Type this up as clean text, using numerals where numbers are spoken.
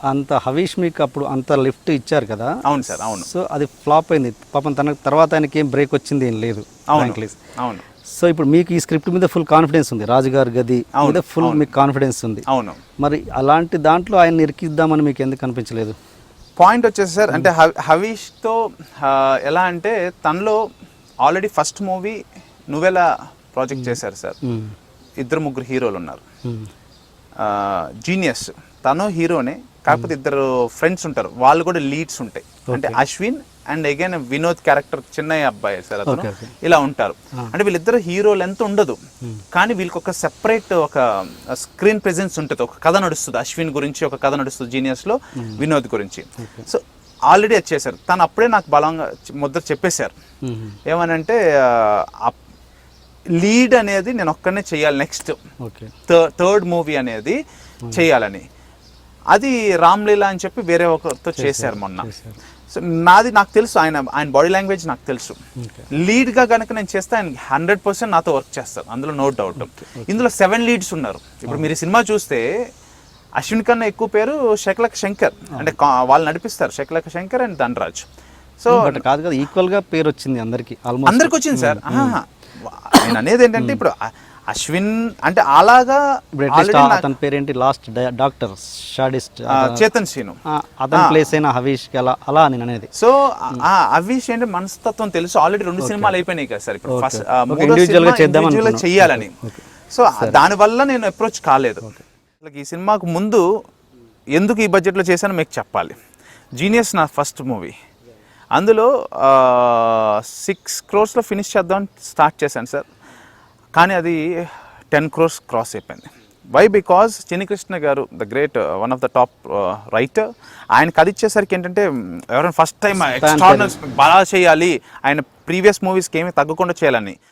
అంత హవీష్ మీకు అప్పుడు అంత లిఫ్ట్ ఇచ్చారు కదా. అవును సార్, అవును. సో అది ఫ్లాప్ అయింది పాపం. తన తర్వాత ఆయనకి ఏం బ్రేక్ వచ్చింది ఏం లేదు. అవును. సో ఇప్పుడు మీకు ఈ స్క్రిప్ట్ మీద ఫుల్ కాన్ఫిడెన్స్ ఉంది, రాజుగారి గది మీద ఫుల్ మీకు కాన్ఫిడెన్స్ ఉంది. అవును. మరి అలాంటి దాంట్లో ఆయన ఇరికిద్దామని మీకు ఎందుకు అనిపించలేదు? పాయింట్ వచ్చేసి సార్, అంటే హవీష్తో ఎలా అంటే తనలో ఆల్రెడీ ఫస్ట్ మూవీ నువ్వెలా ప్రాజెక్ట్ చేశారు సార్. 2-3 హీరోలు ఉన్నారు. జీనియస్ తను హీరోనే, కాకపోతే 2 ఫ్రెండ్స్ ఉంటారు, వాళ్ళు కూడా లీడ్స్ ఉంటాయి. అంటే Ashwin and again Vinod character Chinnaiah అబ్బాయి సార్ అతను, ఇలా ఉంటారు. అంటే వీళ్ళిద్దరు హీరోలు ఎంత ఉండదు, కానీ వీళ్ళకి ఒక సెపరేట్ ఒక స్క్రీన్ ప్రెజెన్స్ ఉంటుంది, ఒక కథ నడుస్తుంది. అశ్విన్ గురించి ఒక కథ నడుస్తుంది జీనియస్లో, వినోద్ గురించి. సో ఆల్రెడీ వచ్చేసారు. తను అప్పుడే నాకు బలంగా ముద్ర చెప్పేశారు. ఏమనంటే లీడ్ అనేది నేను ఒక్కనే చేయాలి, నెక్స్ట్ థర్డ్ మూవీ అనేది చేయాలని. అది రామ్లీలా అని చెప్పి వేరే ఒకరితో చేశారు మొన్న. సో నాకు తెలుసు ఆయన బాడీ లాంగ్వేజ్ నాకు తెలుసు. లీడ్గా కనుక నేను చేస్తే ఆయన 100% నాతో వర్క్ చేస్తారు, అందులో నో డౌట్. ఇందులో 7 లీడ్స్ ఉన్నారు. ఇప్పుడు మీరు సినిమా చూస్తే అశ్విన్ కన్నా ఎక్కువ పేరు శకలక శంకర్, అంటే వాళ్ళు నడిపిస్తారు, శకలక శంకర్ అండ్ ధనరాజ్. సో కాదు కదా, ఈక్వల్గా పేరు వచ్చింది అందరికి వచ్చింది సార్. నేను అనేది ఏంటంటే ఇప్పుడు అశ్విన్ అంటే అలాగా అతని పేరేంటి last doctor sadist Chetan Srinu, అతని ప్లేస్ అయిన హవీష్ అలా నేను అనేది. సో హవీష్ అంటే మనస్తత్వం తెలుసు, ఆల్రెడీ 2 సినిమాలు అయిపోయినాయి కదా సార్. ఇప్పుడు ఫస్ట్ ఇండివిజువల్ చెయ్యాలని. సో దానివల్ల నేను అప్రోచ్ కాలేదు. ఈ సినిమాకు ముందు ఎందుకు ఈ బడ్జెట్లో చేశానో మీకు చెప్పాలి. జీనియస్ నా ఫస్ట్ మూవీ, అందులో 6 crores ఫినిష్ చేద్దామని స్టార్ట్ చేశాను సార్, కానీ అది 10 crores క్రాస్ అయిపోయింది. వై? బికాజ్ చిన్ని గారు the great, one of the top writer, ఆయనకి అది ఇచ్చేసరికి ఏంటంటే ఎవరైనా ఫస్ట్ టైం ఎక్స్ట్రార్డినరీ బాగా చేయాలి, ఆయన ప్రీవియస్ మూవీస్కి ఏమీ తగ్గకుండా చేయాలని.